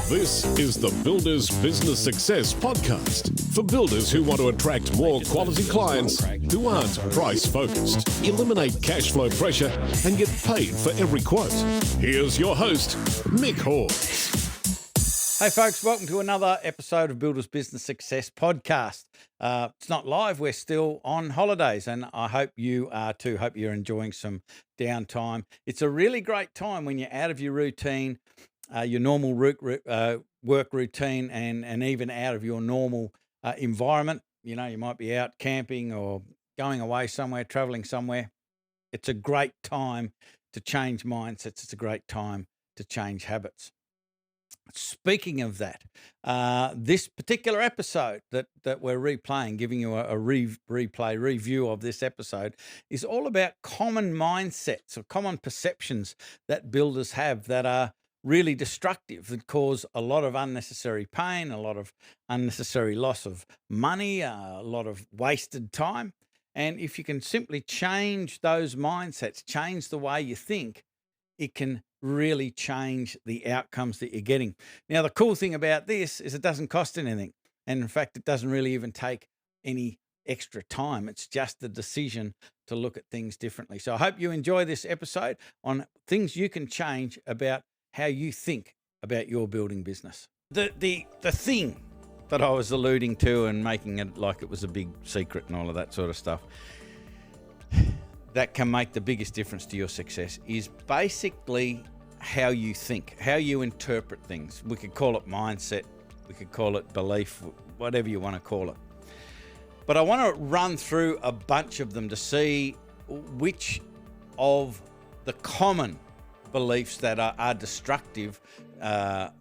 This is the Builders Business Success Podcast for builders who want to attract more quality clients who aren't price-focused, eliminate cash flow pressure, and get paid for every quote. Here's your host, Mick Hawes. Hey folks, welcome to another episode of Builders Business Success Podcast. It's not live, we're still on holidays, and I hope you are too. Hope you're enjoying some downtime. It's a really great time when you're out of your routine, your normal work routine, and even out of your normal environment. You know, you might be out camping or going away somewhere, traveling somewhere. It's a great time to change mindsets. It's a great time to change habits. Speaking of that, this particular episode that we're replaying, giving you a review of this episode, is all about common mindsets or common perceptions that builders have that are really destructive, that cause a lot of unnecessary pain, a lot of unnecessary loss of money, a lot of wasted time. And if you can simply change those mindsets, change the way you think, it can really change the outcomes that you're getting. Now, the cool thing about this is it doesn't cost anything. And in fact, it doesn't really even take any extra time. It's just the decision to look at things differently. So I hope you enjoy this episode on things you can change about how you think about your building business. The thing that I was alluding to and making it like it was a big secret and all of that sort of stuff that can make the biggest difference to your success is basically how you think, how you interpret things. We could call it mindset, we could call it belief, whatever you want to call it. But I want to run through a bunch of them to see which of the common beliefs that are destructive to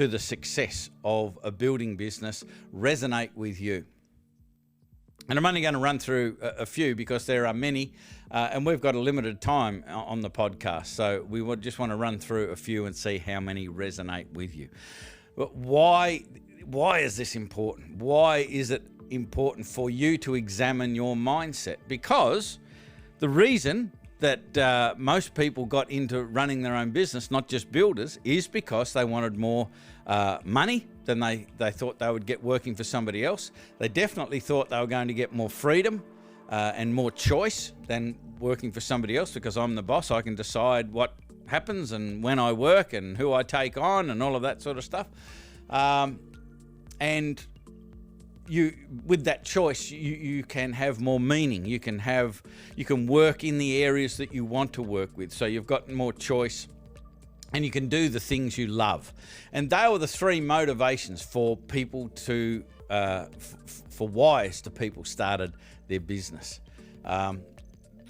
the success of a building business resonate with you. And I'm only going to run through a few because there are many, and we've got a limited time on the podcast. So we would just want to run through a few and see how many resonate with you. But why is this important? Why is it important for you to examine your mindset? Because the reason that most people got into running their own business, not just builders, is because they wanted more money than they thought they would get working for somebody else. They definitely thought they were going to get more freedom and more choice than working for somebody else, because I'm the boss. I can decide what happens and when I work and who I take on and all of that sort of stuff. And you, with that choice, you can have more meaning. You can work in the areas that you want to work with. So you've got more choice, and you can do the things you love. And they were the three motivations for people to, for whys to people started their business.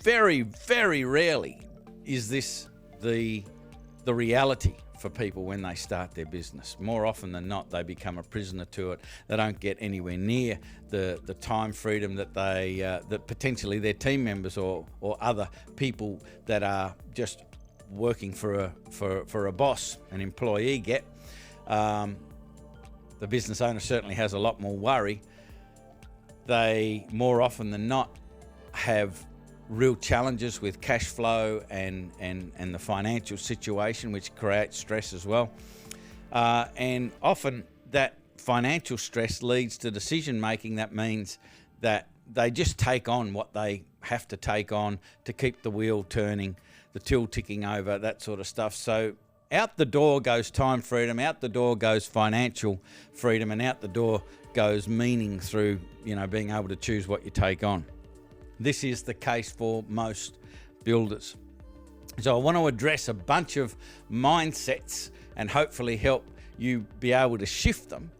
Very, very rarely is this the reality for people when they start their business. More often than not, they become a prisoner to it. They don't get anywhere near the time freedom that that potentially their team members or other people that are just working for a boss, an employee, get. The business owner certainly has a lot more worry. They more often than not have real challenges with cash flow and the financial situation, which creates stress as well. And often that financial stress leads to decision making. That means that they just take on what they have to take on to keep the wheel turning, the till ticking over, that sort of stuff. So out the door goes time freedom, out the door goes financial freedom, and out the door goes meaning through, being able to choose what you take on. This is the case for most builders. So I want to address a bunch of mindsets and hopefully help you be able to shift them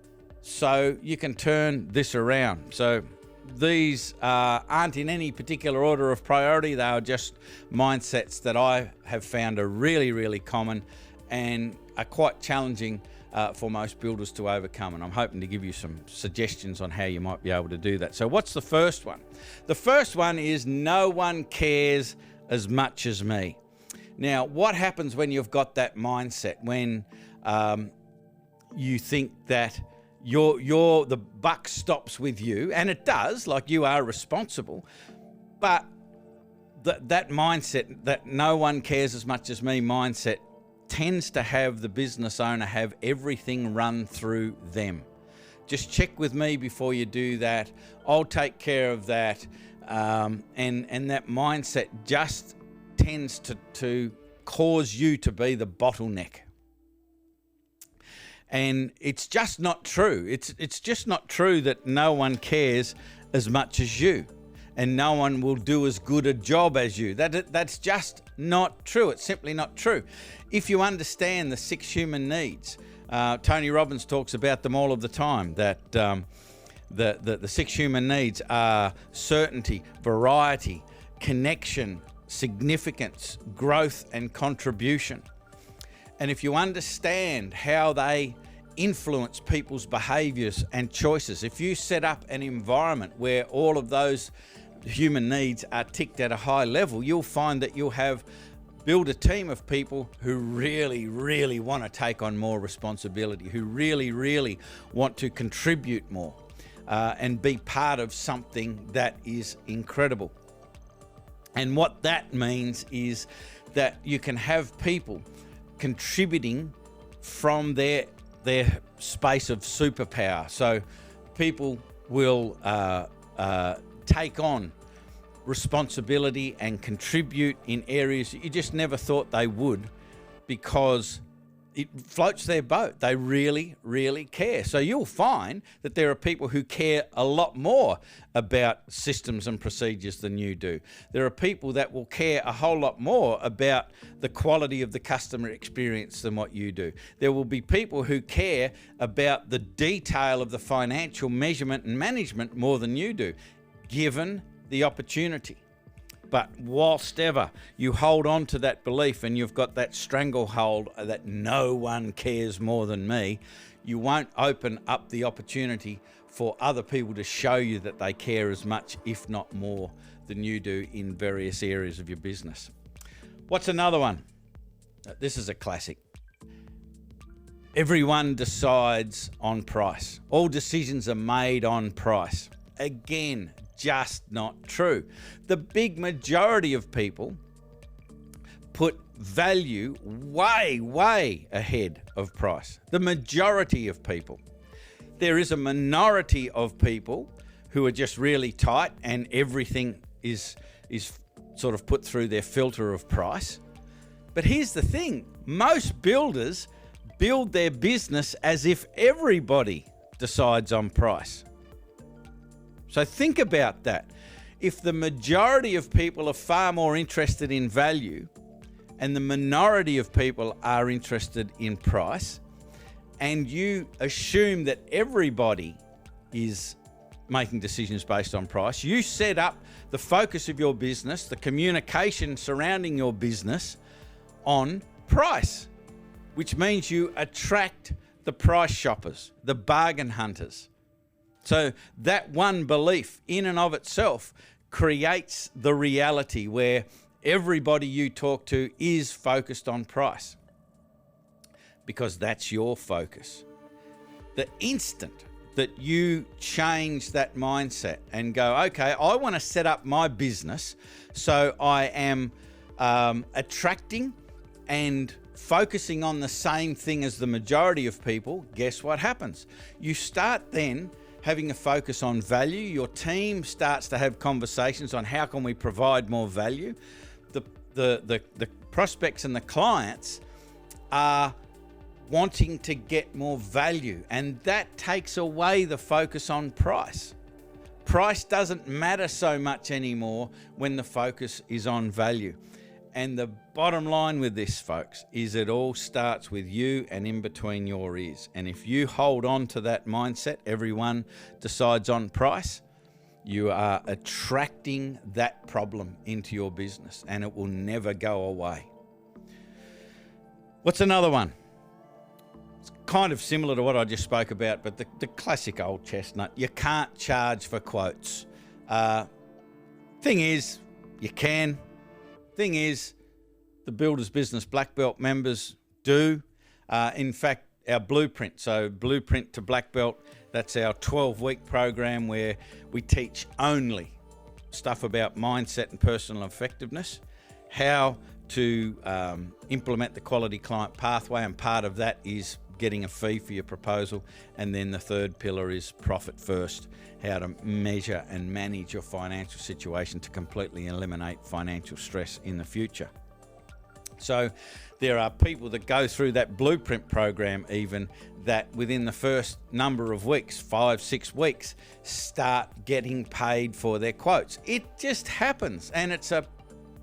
so you can turn this around. So these aren't in any particular order of priority. They are just mindsets that I have found are really, really common and are quite challenging for most builders to overcome. And I'm hoping to give you some suggestions on how you might be able to do that. So what's the first one? The first one is no one cares as much as me. Now, what happens when you've got that mindset, when you think that the buck stops with you, and it does, like you are responsible, but that mindset, that no one cares as much as me mindset, tends to have the business owner have everything run through them. Just check with me before you do that. I'll take care of that. And that mindset just tends to cause you to be the bottleneck. And it's just not true. It's just not true that no one cares as much as you, and no one will do as good a job as you. That's just not true. It's simply not true. If you understand the 6 human needs, Tony Robbins talks about them all of the time, that the 6 human needs are certainty, variety, connection, significance, growth, and contribution. And if you understand how they influence people's behaviours and choices, if you set up an environment where all of those human needs are ticked at a high level, you'll find that you'll build a team of people who really, really want to take on more responsibility, who really, really want to contribute more and be part of something that is incredible. And what that means is that you can have people contributing from their space of superpower. So people will take on responsibility and contribute in areas that you just never thought they would, because it floats their boat. They really, really care. So you'll find that there are people who care a lot more about systems and procedures than you do. There are people that will care a whole lot more about the quality of the customer experience than what you do. There will be people who care about the detail of the financial measurement and management more than you do, given the opportunity. But whilst ever you hold on to that belief and you've got that stranglehold that no one cares more than me, you won't open up the opportunity for other people to show you that they care as much, if not more, than you do in various areas of your business. What's another one? This is a classic. Everyone decides on price. All decisions are made on price. Again, just not true. The big majority of people put value way, way ahead of price. The majority of people. There is a minority of people who are just really tight and everything is sort of put through their filter of price. But here's the thing. Most builders build their business as if everybody decides on price. So think about that. If the majority of people are far more interested in value and the minority of people are interested in price, and you assume that everybody is making decisions based on price, you set up the focus of your business, the communication surrounding your business on price, which means you attract the price shoppers, the bargain hunters. So that one belief in and of itself creates the reality where everybody you talk to is focused on price, because that's your focus. The instant that you change that mindset and go, okay, I want to set up my business so I am attracting and focusing on the same thing as the majority of people, guess what happens? You start then having a focus on value. Your team starts to have conversations on how can we provide more value. The prospects and the clients are wanting to get more value, and that takes away the focus on price. Price doesn't matter so much anymore when the focus is on value. And the bottom line with this, folks, is it all starts with you and in between your ears. And if you hold on to that mindset, everyone decides on price, you are attracting that problem into your business and it will never go away. What's another one? It's kind of similar to what I just spoke about, but the classic old chestnut. You can't charge for quotes. Thing is, you can. Thing is, the Builders Business Blackbelt members do. In fact, our blueprint, so Blueprint to Blackbelt, that's our 12-week program where we teach only stuff about mindset and personal effectiveness, how to implement the quality client pathway, and part of that is getting a fee for your proposal. And then the third pillar is profit first, how to measure and manage your financial situation to completely eliminate financial stress in the future. So there are people that go through that blueprint program even that within the first number of weeks, 5-6 weeks, start getting paid for their quotes. It just happens, and it's a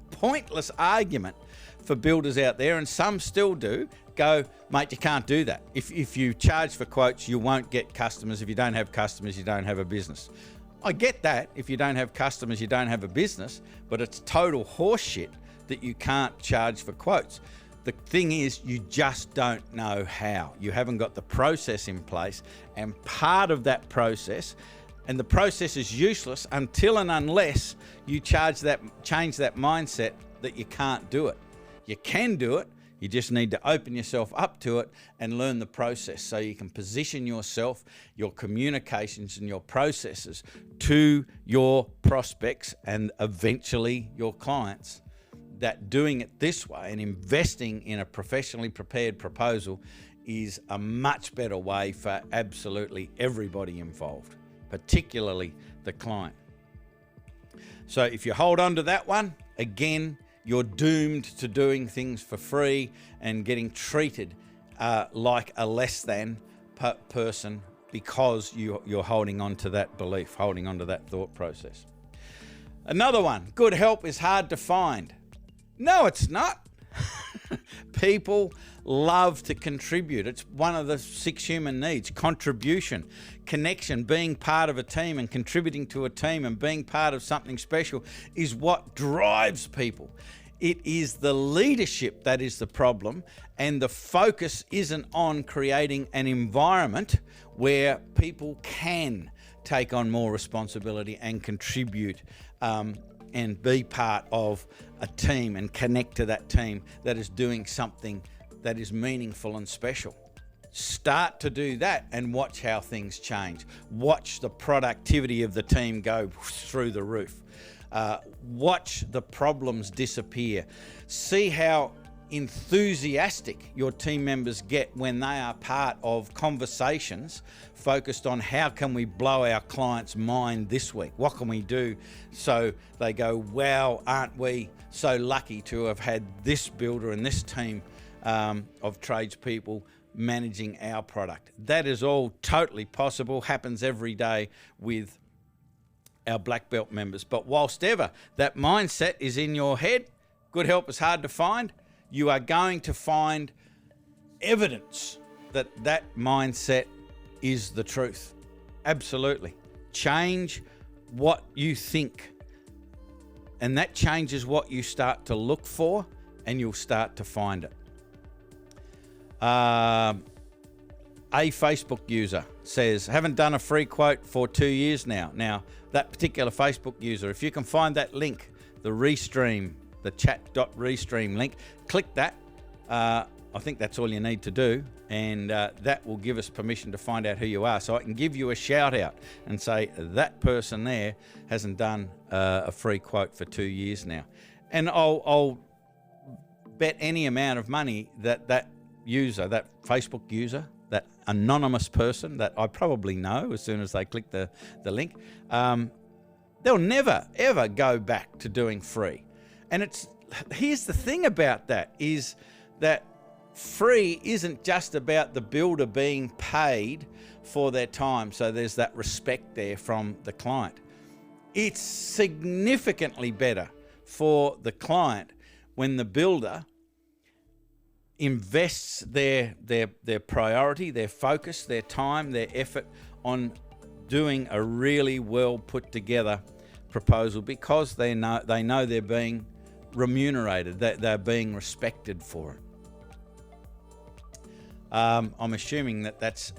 pointless argument for builders out there, and some still do go, mate, you can't do that. If you charge for quotes, you won't get customers. If you don't have customers, you don't have a business. I get that. If you don't have customers, you don't have a business, but it's total horseshit that you can't charge for quotes. The thing is, you just don't know how. You haven't got the process in place, and part of that process, and the process is useless until and unless you change that mindset that you can't do it. You can do it. You just need to open yourself up to it and learn the process so you can position yourself, your communications and your processes to your prospects and eventually your clients. That doing it this way and investing in a professionally prepared proposal is a much better way for absolutely everybody involved, particularly the client. So if you hold on to that one, again, you're doomed to doing things for free and getting treated like a less than person because you're holding on to that belief, holding on to that thought process. Another one, good help is hard to find. No, it's not. People love to contribute. It's one of the 6 human needs: contribution, connection, being part of a team and contributing to a team and being part of something special is what drives people. It is the leadership that is the problem, and the focus isn't on creating an environment where people can take on more responsibility and contribute and be part of a team and connect to that team that is doing something that is meaningful and special. Start to do that and watch how things change. Watch the productivity of the team go through the roof. Watch the problems disappear. See how enthusiastic your team members get when they are part of conversations focused on how can we blow our client's mind this week? What can we do so they go, wow, aren't we so lucky to have had this builder and this team of tradespeople managing our product? That is all totally possible, happens every day with our black belt members. But whilst ever that mindset is in your head, good help is hard to find, you are going to find evidence that that mindset is the truth. Absolutely. Change what you think, and that changes what you start to look for, and you'll start to find it. A Facebook user says, haven't done a free quote for 2 years now. Now, that particular Facebook user, if you can find that link, the Restream, the chat.restream link, click that. I think that's all you need to do, and that will give us permission to find out who you are. So I can give you a shout out and say that person there hasn't done a free quote for 2 years now. And I'll bet any amount of money that user, that Facebook user, that anonymous person that I probably know as soon as they click the link, they'll never, ever go back to doing free. And here's the thing about that is that free isn't just about the builder being paid for their time. So there's that respect there from the client. It's significantly better for the client when the builder invests their priority, their focus, their time, their effort on doing a really well put together proposal, because they know they're being remunerated, that they're being respected for it. I'm assuming that that's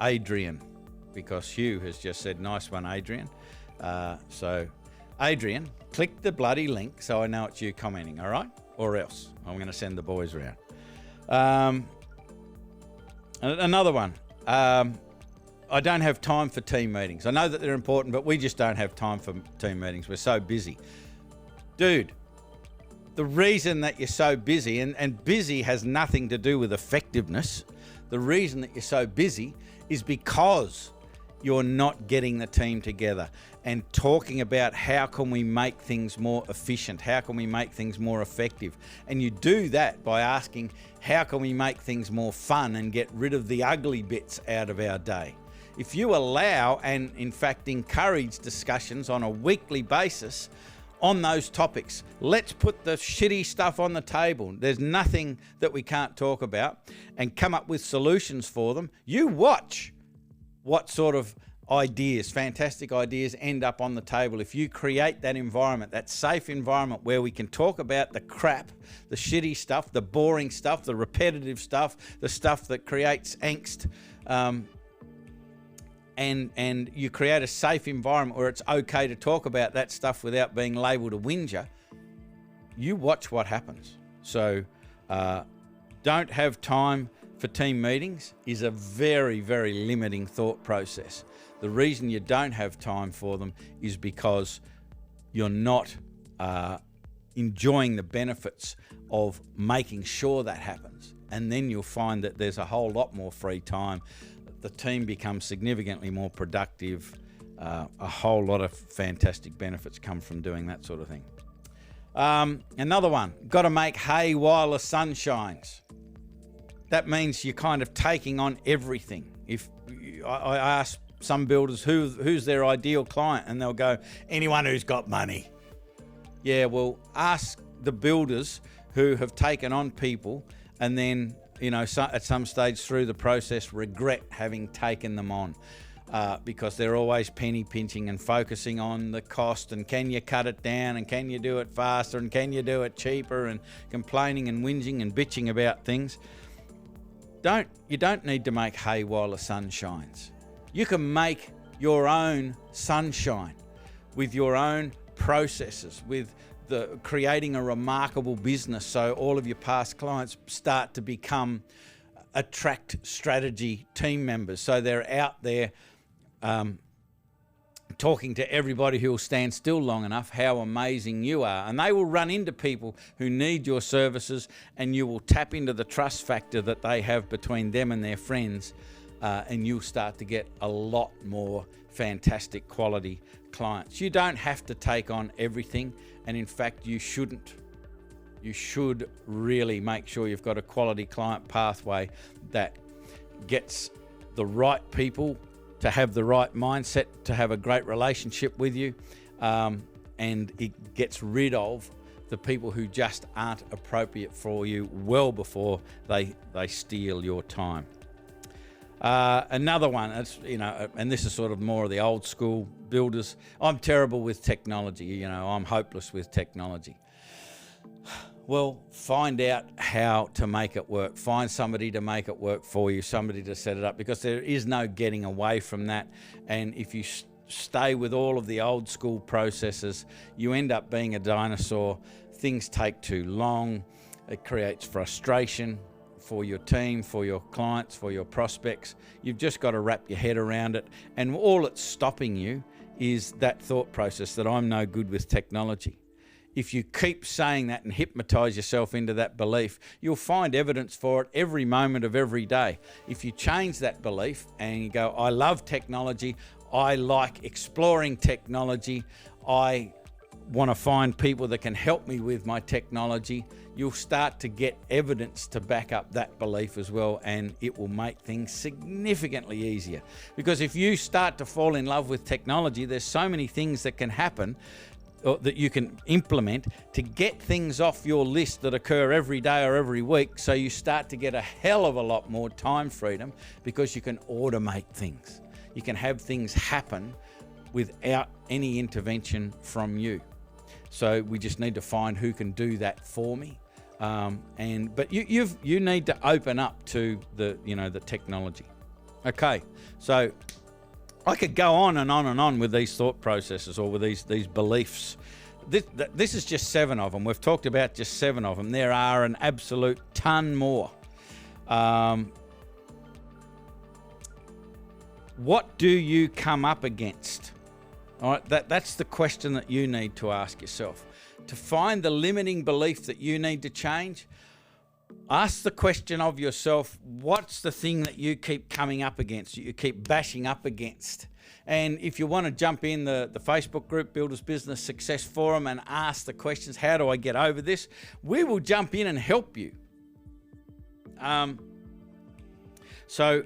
Adrian, because Hugh has just said, nice one, Adrian. So Adrian, click the bloody link so I know it's you commenting, all right? Or else I'm going to send the boys around. Another one. I don't have time for team meetings. I know that they're important, but we just don't have time for team meetings. We're so busy. Dude, the reason that you're so busy, and busy has nothing to do with effectiveness. The reason that you're so busy is because you're not getting the team together and talking about how can we make things more efficient, how can we make things more effective. And you do that by asking, how can we make things more fun and get rid of the ugly bits out of our day? If you allow and in fact encourage discussions on a weekly basis on those topics, let's put the shitty stuff on the table. There's nothing that we can't talk about, and come up with solutions for them. You watch what sort of ideas, fantastic ideas, end up on the table if you create that environment, that safe environment where we can talk about the crap, the shitty stuff, the boring stuff, the repetitive stuff, the stuff that creates angst, and you create a safe environment where it's okay to talk about that stuff without being labelled a whinger. You watch what happens. So don't have time for team meetings is a very, very limiting thought process. The reason you don't have time for them is because you're not enjoying the benefits of making sure that happens. And then you'll find that there's a whole lot more free time. The team becomes significantly more productive. A whole lot of fantastic benefits come from doing that sort of thing. Another one, got to make hay while the sun shines. That means you're kind of taking on everything. If I ask some builders who's their ideal client, and they'll go, anyone who's got money. Yeah, well, ask the builders who have taken on people and then, at some stage through the process regret having taken them on, because they're always penny pinching and focusing on the cost and can you cut it down and can you do it faster and can you do it cheaper and complaining and whinging and bitching about things. You don't need to make hay while the sun shines. You can make your own sunshine with your own processes, with creating a remarkable business so all of your past clients start to become attract strategy team members. So they're out there talking to everybody who will stand still long enough how amazing you are. And they will run into people who need your services, and you will tap into the trust factor that they have between them and their friends, and you'll start to get a lot more fantastic quality clients. You don't have to take on everything, and in fact you shouldn't. You should really make sure you've got a quality client pathway that gets the right people to have the right mindset, to have a great relationship with you, and it gets rid of the people who just aren't appropriate for you well before they steal your time. Another one, and this is sort of more of the old school builders. I'm terrible with technology, I'm hopeless with technology. Well, find out how to make it work. Find somebody to make it work for you, somebody to set it up, because there is no getting away from that. And if you stay with all of the old school processes, you end up being a dinosaur. Things take too long. It creates frustration for your team, for your clients, for your prospects. You've just got to wrap your head around it. And all it's stopping you is that thought process that I'm no good with technology. If you keep saying that and hypnotize yourself into that belief, you'll find evidence for it every moment of every day. If you change that belief and you go, I love technology, I like exploring technology, I want to find people that can help me with my technology, you'll start to get evidence to back up that belief as well, and it will make things significantly easier. Because if you start to fall in love with technology, there's so many things that can happen that you can implement to get things off your list that occur every day or every week, so you start to get a hell of a lot more time freedom, because you can automate things. You can have things happen without any intervention from you. So we just need to find who can do that for me. But you need to open up to the technology. Okay, so I could go on and on and on with these thought processes or with these beliefs. This is just 7 of them. We've talked about just 7 of them. There are an absolute ton more. What do you come up against? All right, that's the question that you need to ask yourself. to find the limiting belief that you need to change, ask the question of yourself, what's the thing that you keep coming up against, you keep bashing up against? And if you want to jump in the Facebook group, Builders Business Success Forum, and ask the questions, how do I get over this? We will jump in and help you. So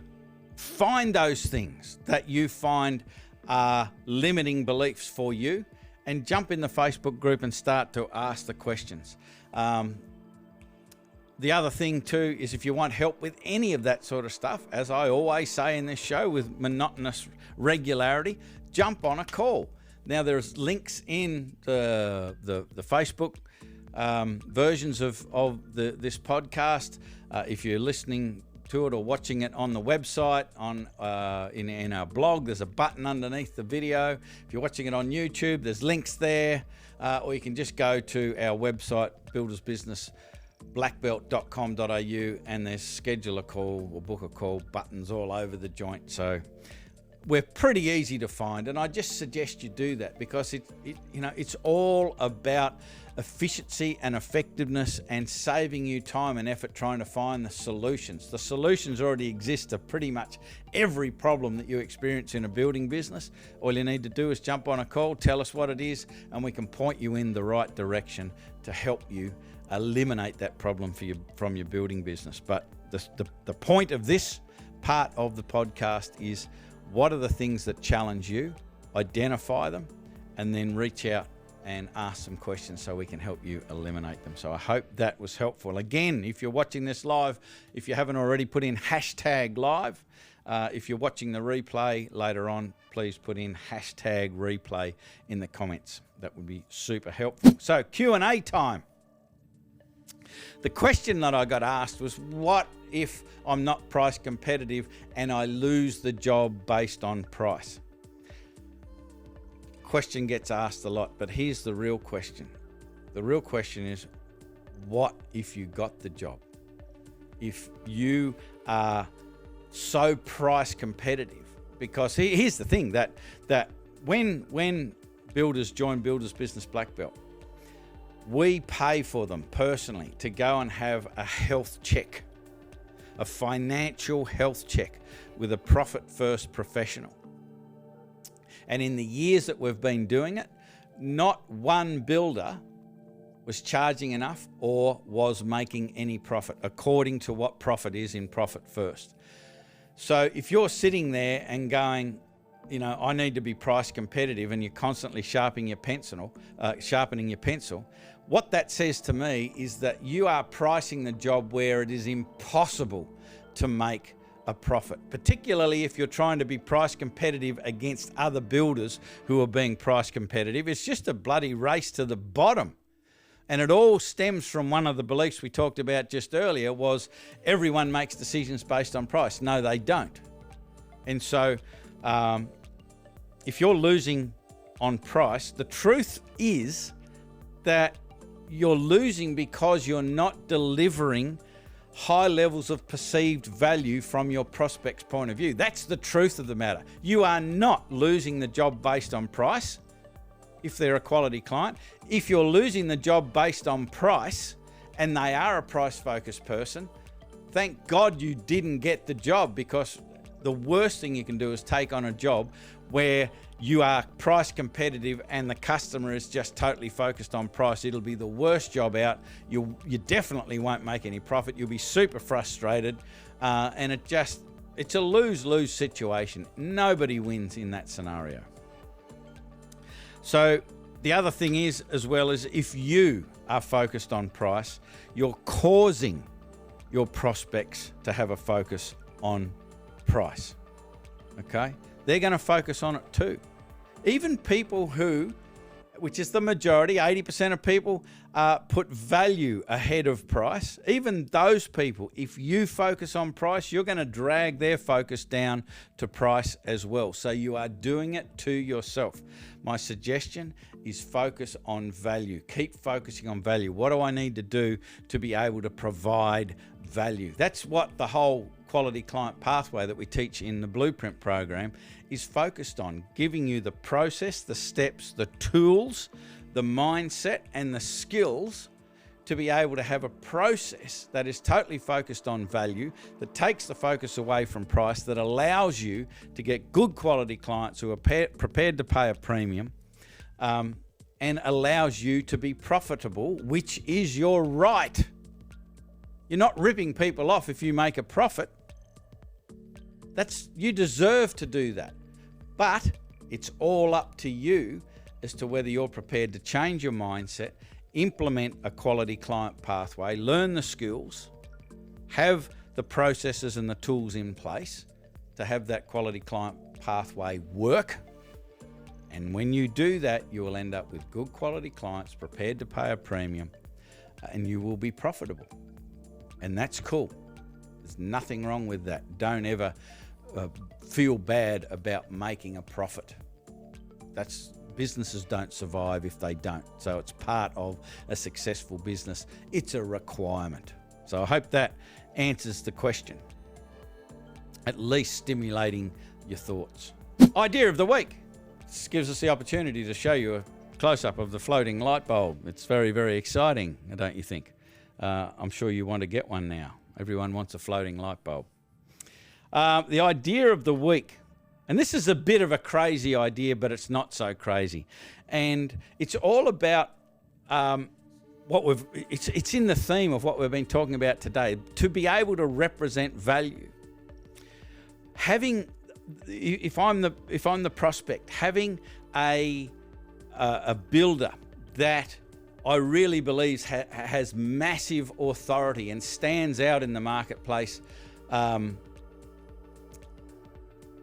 find those things that you find are limiting beliefs for you, and jump in the Facebook group and start to ask the questions. The other thing too is, if you want help with any of that sort of stuff, as I always say in this show, with monotonous regularity, jump on a call. Now, there's links in the Facebook versions of this podcast. If you're listening to it or watching it on the website, in our blog, there's a button underneath the video. If you're watching it on YouTube, there's links there, or you can just go to our website, buildersbusinessblackbelt.com.au, and there's schedule a call or book a call buttons all over the joint. So we're pretty easy to find, and I just suggest you do that, because it's all about efficiency and effectiveness and saving you time and effort trying to find the solutions. The solutions already exist to pretty much every problem that you experience in a building business. All you need to do is jump on a call, tell us what it is, and we can point you in the right direction to help you eliminate that problem from your building business. But the point of this part of the podcast is, what are the things that challenge you? Identify them, and then reach out and ask some questions so we can help you eliminate them. So I hope that was helpful. Again, if you're watching this live, if you haven't already, put in #live. If you're watching the replay later on, please put in #replay in the comments. That would be super helpful. So Q&A time. The question that I got asked was, what if I'm not price competitive and I lose the job based on price? Question gets asked a lot, but here's the real question. The real question is, what if you got the job? If you are so price competitive, because here's the thing, that when builders join Builders Business Blackbelt, we pay for them personally to go and have a health check, a financial health check with a profit first professional. And in the years that we've been doing it, not one builder was charging enough or was making any profit, according to what profit is in Profit First. So if you're sitting there and going, I need to be price competitive, and you're constantly sharpening your pencil, what that says to me is that you are pricing the job where it is impossible to make a profit, particularly if you're trying to be price competitive against other builders who are being price competitive. It's just a bloody race to the bottom. And it all stems from one of the beliefs we talked about just earlier, was everyone makes decisions based on price. No, they don't. And so if you're losing on price, the truth is that you're losing because you're not delivering high levels of perceived value from your prospect's point of view. That's the truth of the matter. You are not losing the job based on price if they're a quality client. If you're losing the job based on price and they are a price-focused person, thank God you didn't get the job, because the worst thing you can do is take on a job where you are price competitive and the customer is just totally focused on price. It'll be the worst job out. You definitely won't make any profit. You'll be super frustrated, and it's a lose-lose situation. Nobody wins in that scenario. So the other thing is, as well, is if you are focused on price, you're causing your prospects to have a focus on price. Okay? They're going to focus on it too. Even people who, which is the majority, 80% of people, put value ahead of price. Even those people, if you focus on price, you're going to drag their focus down to price as well. So you are doing it to yourself. My suggestion is focus on value. Keep focusing on value. What do I need to do to be able to provide value? That's what the whole quality client pathway that we teach in the Blueprint program is focused on, giving you the process, the steps, the tools the mindset and the skills to be able to have a process that is totally focused on value, that takes the focus away from price, that allows you to get good quality clients who are prepared to pay a premium, and allows you to be profitable, which is your right. You're not ripping people off if you make a profit. You deserve to do that. But it's all up to you as to whether you're prepared to change your mindset, implement a quality client pathway, learn the skills, have the processes and the tools in place to have that quality client pathway work. And when you do that, you will end up with good quality clients prepared to pay a premium, and you will be profitable. And that's cool. There's nothing wrong with that. Don't ever feel bad about making a profit. Businesses don't survive if they don't. So it's part of a successful business. It's a requirement. So I hope that answers the question, at least stimulating your thoughts. Idea of the week. This gives us the opportunity to show you a close-up of the floating light bulb. It's very, very exciting, don't you think? I'm sure you want to get one now. Everyone wants a floating light bulb. The idea of the week. And this is a bit of a crazy idea, but it's not so crazy. And it's all about it's in the theme of what we've been talking about today, to be able to represent value. If I'm the prospect, having a builder that I really believe has massive authority and stands out in the marketplace,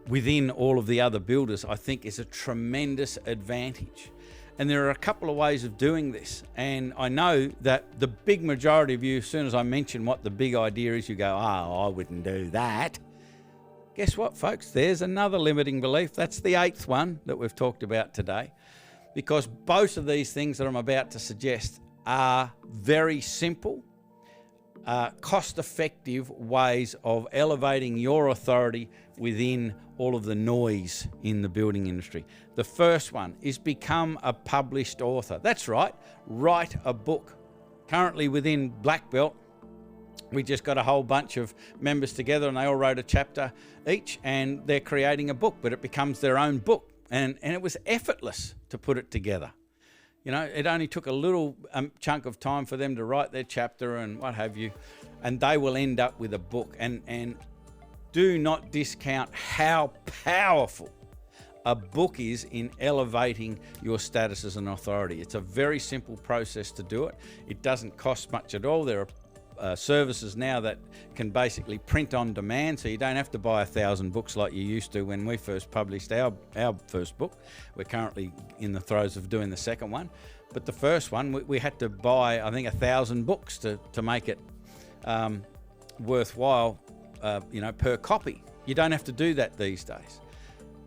within all of the other builders, I think is a tremendous advantage. And there are a couple of ways of doing this. And I know that the big majority of you, as soon as I mention what the big idea is, you go, oh, I wouldn't do that. Guess what, folks? There's another limiting belief. That's the 8th one that we've talked about today. Because both of these things that I'm about to suggest are very simple, cost-effective ways of elevating your authority within all of the noise in the building industry. The first one is become a published author. That's right, write a book. Currently within Blackbelt, we just got a whole bunch of members together and they all wrote a chapter each, and they're creating a book, but it becomes their own book. And it was effortless to put it together. You know, it only took a little chunk of time for them to write their chapter and what have you, and they will end up with a book. And do not discount how powerful a book is in elevating your status as an authority. It's a very simple process to do it. It doesn't cost much at all. There are services now that can basically print on demand, so you don't have to buy 1,000 books like you used to when we first published our first book. We're currently in the throes of doing the second one, but the first one we had to buy, I think, 1,000 books to make it worthwhile, per copy. You don't have to do that these days.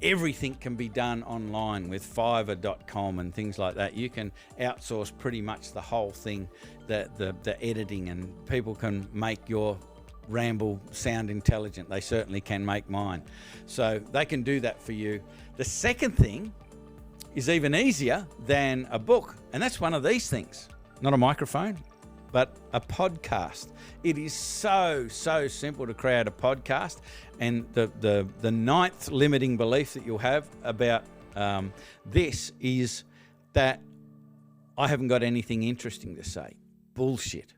Everything can be done online with Fiverr.com and things like that. You can outsource pretty much the whole thing, the editing, and people can make your ramble sound intelligent. They certainly can make mine. So they can do that for you. The second thing is even easier than a book, and that's one of these things. Not a microphone, but a podcast. It is so simple to create a podcast. And the 9th limiting belief that you'll have about this is that I haven't got anything interesting to say. Bullshit.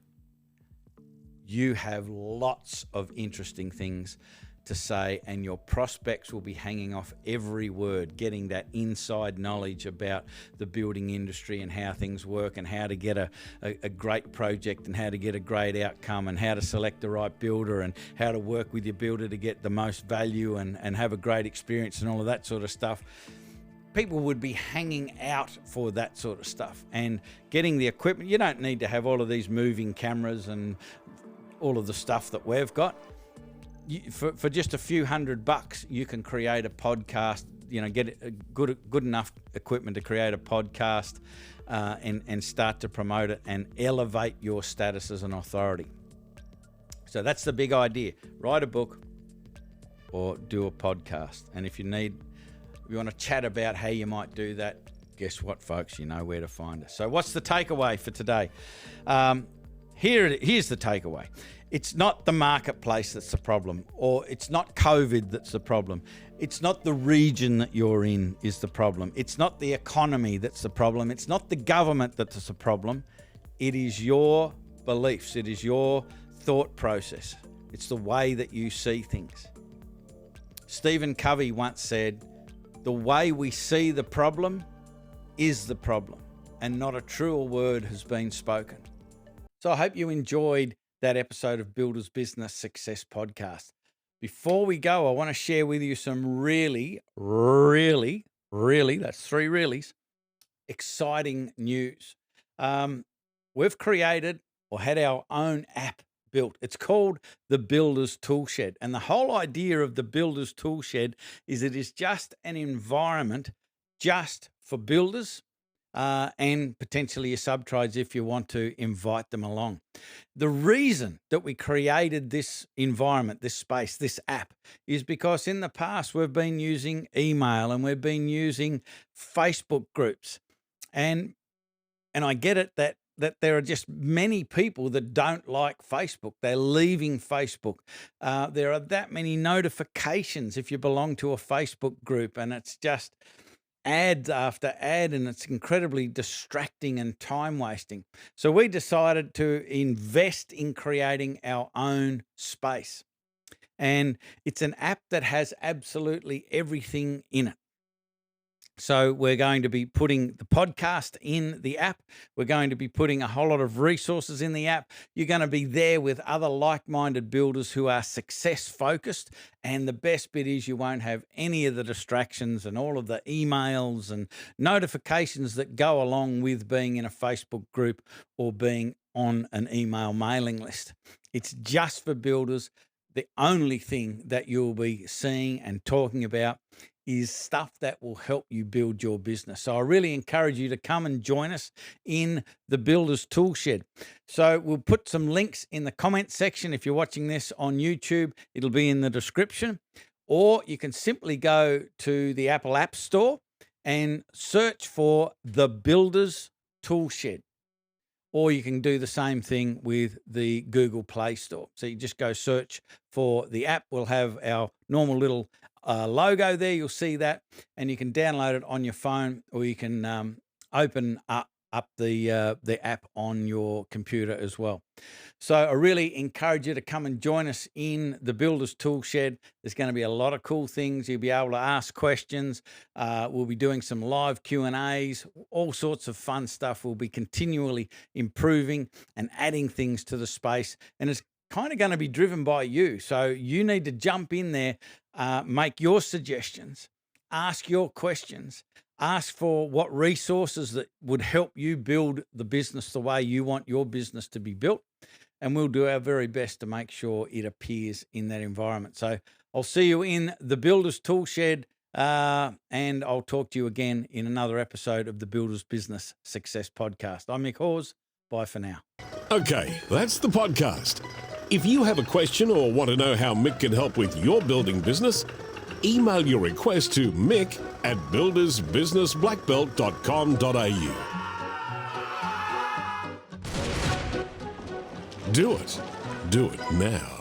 You have lots of interesting things to say, and your prospects will be hanging off every word, getting that inside knowledge about the building industry and how things work, and how to get a great project, and how to get a great outcome, and how to select the right builder, and how to work with your builder to get the most value and have a great experience and all of that sort of stuff. People would be hanging out for that sort of stuff, and getting the equipment. You don't need to have all of these moving cameras and all of the stuff that we've got. For just a few $100, you can create a podcast. Get a good enough equipment to create a podcast, and start to promote it and elevate your status as an authority. So that's the big idea: write a book or do a podcast. And if you want to chat about how you might do that, guess what, folks? You know where to find us. So what's the takeaway for today? Here's the takeaway. It's not the marketplace that's the problem, or it's not COVID that's the problem. It's not the region that you're in is the problem. It's not the economy that's the problem. It's not the government that's the problem. It is your beliefs. It is your thought process. It's the way that you see things. Stephen Covey once said, "The way we see the problem is the problem, and not a truer word has been spoken." So I hope you enjoyed that episode of Builders Business Success Podcast. Before we go, I want to share with you some really, that's three reallys, exciting news. We've created or had our own app built. It's called the Builders Toolshed. And the whole idea of the Builders Toolshed is it is just an environment just for builders and potentially your sub-trades if you want to invite them along. The reason that we created this environment, this space, this app, is because in the past we've been using email and we've been using Facebook groups. And I get it that there are just many people that don't like Facebook. They're leaving Facebook. There are that many notifications if you belong to a Facebook group, and it's just ads after ad, and it's incredibly distracting and time wasting. So we decided to invest in creating our own space. And it's an app that has absolutely everything in it. So we're going to be putting the podcast in the app. We're going to be putting a whole lot of resources in the app. You're going to be there with other like-minded builders who are success-focused. And the best bit is you won't have any of the distractions and all of the emails and notifications that go along with being in a Facebook group or being on an email mailing list. It's just for builders. The only thing that you'll be seeing and talking about is stuff that will help you build your business. So I really encourage you to come and join us in the Builders Toolshed. So we'll put some links in the comment section. If you're watching this on YouTube, it'll be in the description. Or you can simply go to the Apple App Store and search for the Builders Toolshed. Or you can do the same thing with the Google Play Store. So you just go search for the app. We'll have our normal little logo there. You'll see that, and you can download it on your phone, or you can open up the app on your computer as well. So I really encourage you to come and join us in the Builders Toolshed. There's going to be a lot of cool things. You'll be able to ask questions. We'll be doing some live Q&As, all sorts of fun stuff. We'll be continually improving and adding things to the space, and it's kind of going to be driven by you. So you need to jump in there, make your suggestions, ask your questions, ask for what resources that would help you build the business the way you want your business to be built. And we'll do our very best to make sure it appears in that environment. So I'll see you in the Builders Toolshed, and I'll talk to you again in another episode of the Builders Business Success Podcast. I'm Mick Hawes. Bye for now. Okay, that's the podcast. If you have a question or want to know how Mick can help with your building business, email your request to mick@buildersbusinessblackbelt.com.au. Do it now.